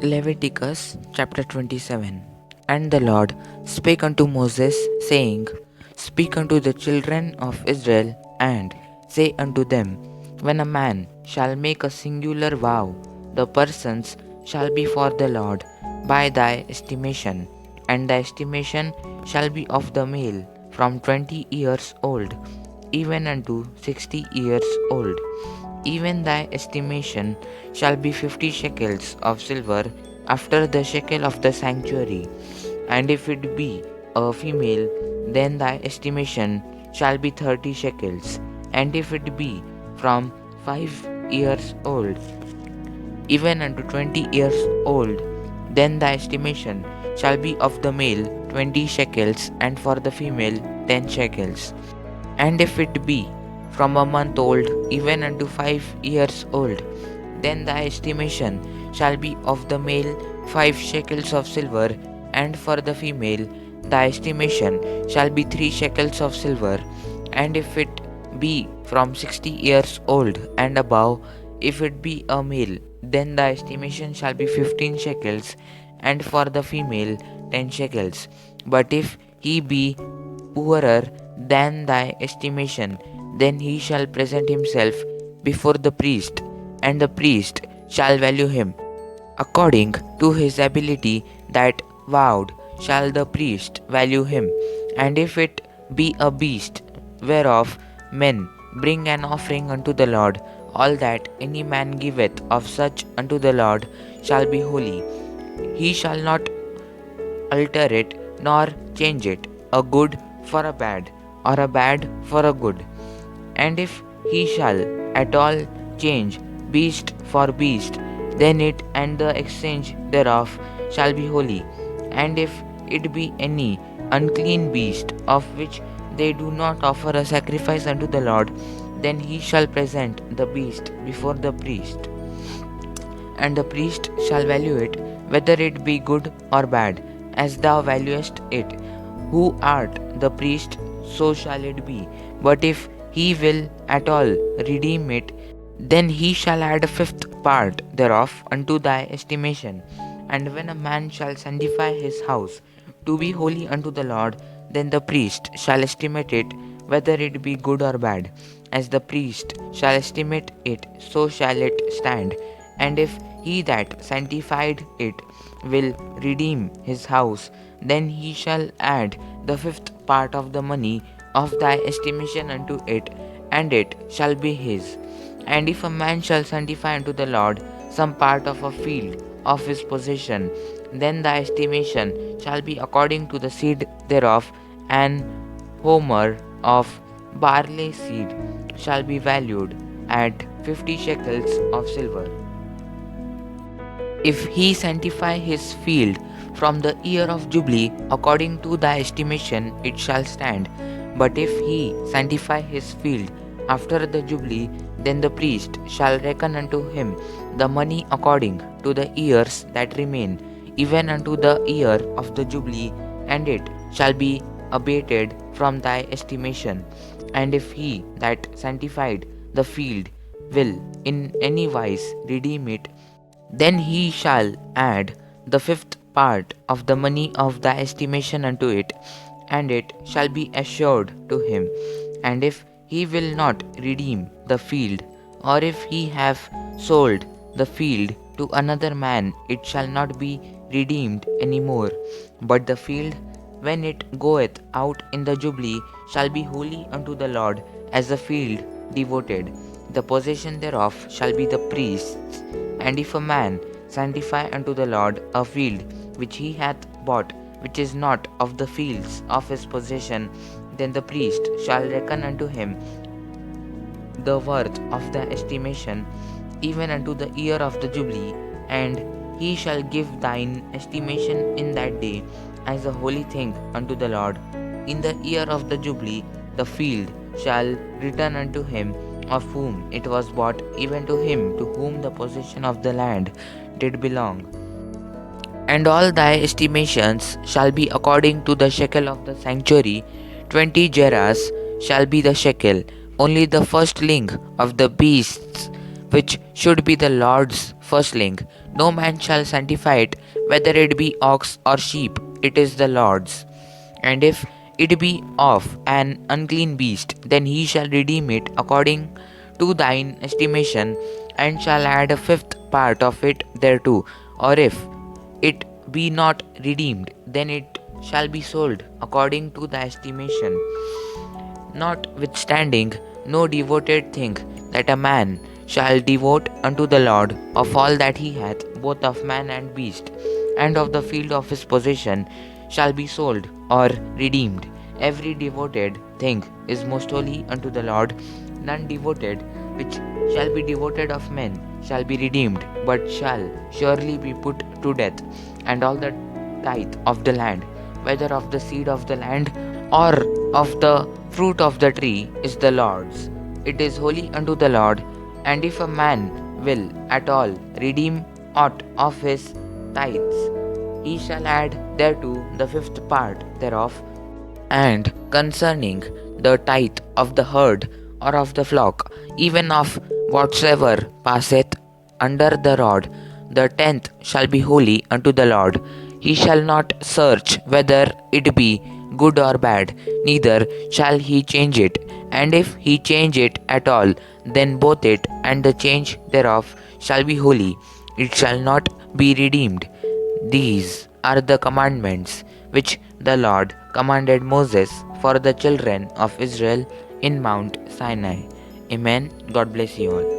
Leviticus chapter 27. And the Lord spake unto Moses, saying, Speak unto the children of Israel, and say unto them, When a man shall make a singular vow, the persons shall be for the Lord by thy estimation, and the estimation shall be of the male from 20 years old, even unto 60 years old. Even thy estimation shall be 50 shekels of silver after the shekel of the sanctuary. And if it be a female, then thy estimation shall be 30 shekels. And if it be from 5 years old, even unto 20 years old, then the estimation shall be of the male 20 shekels, and for the female 10 shekels. And if it be from a month old even unto 5 years old, then thy estimation shall be of the male 5 shekels of silver, and for the female thy estimation shall be 3 shekels of silver. And if it be from 60 years old and above, if it be a male, then thy estimation shall be 15 shekels, and for the female 10 shekels. But if he be poorer than thy estimation, then he shall present himself before the priest, and the priest shall value him. According to his ability that vowed shall the priest value him. And if it be a beast whereof men bring an offering unto the Lord, all that any man giveth of such unto the Lord shall be holy. He shall not alter it nor change it, a good for a bad, or a bad for a good. And if he shall at all change beast for beast, then it and the exchange thereof shall be holy. And if it be any unclean beast of which they do not offer a sacrifice unto the Lord, then he shall present the beast before the priest, and the priest shall value it, whether it be good or bad, as thou valuest it. Who art the priest, so shall it be. But if he will at all redeem it, then he shall add a fifth part thereof unto thy estimation. And when a man shall sanctify his house to be holy unto the Lord, then the priest shall estimate it, whether it be good or bad. As the priest shall estimate it, so shall it stand. And if he that sanctified it will redeem his house, then he shall add the fifth part of the money of thy estimation unto it, and it shall be his. And if a man shall sanctify unto the Lord some part of a field of his possession, then thy estimation shall be according to the seed thereof. An homer of barley seed shall be valued at 50 shekels of silver. If he sanctify his field from the year of Jubilee, according to thy estimation it shall stand. But if he sanctify his field after the Jubilee, then the priest shall reckon unto him the money according to the years that remain, even unto the year of the Jubilee, and it shall be abated from thy estimation. And if he that sanctified the field will in any wise redeem it, then he shall add the fifth part of the money of thy estimation unto it, and it shall be assured to him. And if he will not redeem the field, or if he have sold the field to another man, it shall not be redeemed any more. But the field, when it goeth out in the Jubilee, shall be holy unto the Lord, as a field devoted. The possession thereof shall be the priest's. And if a man sanctify unto the Lord a field which he hath bought, which is not of the fields of his possession, then the priest shall reckon unto him the worth of the estimation, even unto the year of the Jubilee, and he shall give thine estimation in that day as a holy thing unto the Lord. In the year of the Jubilee, the field shall return unto him of whom it was bought, even to him to whom the possession of the land did belong. And all thy estimations shall be according to the shekel of the sanctuary. 20 gerahs shall be the shekel. Only the firstling of the beasts, which should be the Lord's firstling, No man shall sanctify it, whether it be ox or sheep, it is the Lord's. And if it be of an unclean beast, then he shall redeem it according to thine estimation, and shall add a fifth part of it thereto. Or if it be not redeemed, then it shall be sold according to the estimation. Notwithstanding, no devoted thing that a man shall devote unto the Lord of all that he hath, both of man and beast, and of the field of his possession, shall be sold or redeemed. Every devoted thing is most holy unto the Lord. None devoted which shall be devoted of men shall be redeemed, but shall surely be put to death. And all the tithe of the land, whether of the seed of the land or of the fruit of the tree, is the Lord's. It is holy unto the Lord. And if a man will at all redeem aught of his tithes, he shall add thereto the fifth part thereof. And concerning the tithe of the herd or of the flock, even of whatsoever passeth under the rod, the tenth shall be holy unto the Lord. He shall not search whether it be good or bad, neither shall he change it. And if he change it at all, then both it and the change thereof shall be holy. It shall not be redeemed. These are the commandments which the Lord commanded Moses for the children of Israel in Mount Sinai. Amen. God bless you all.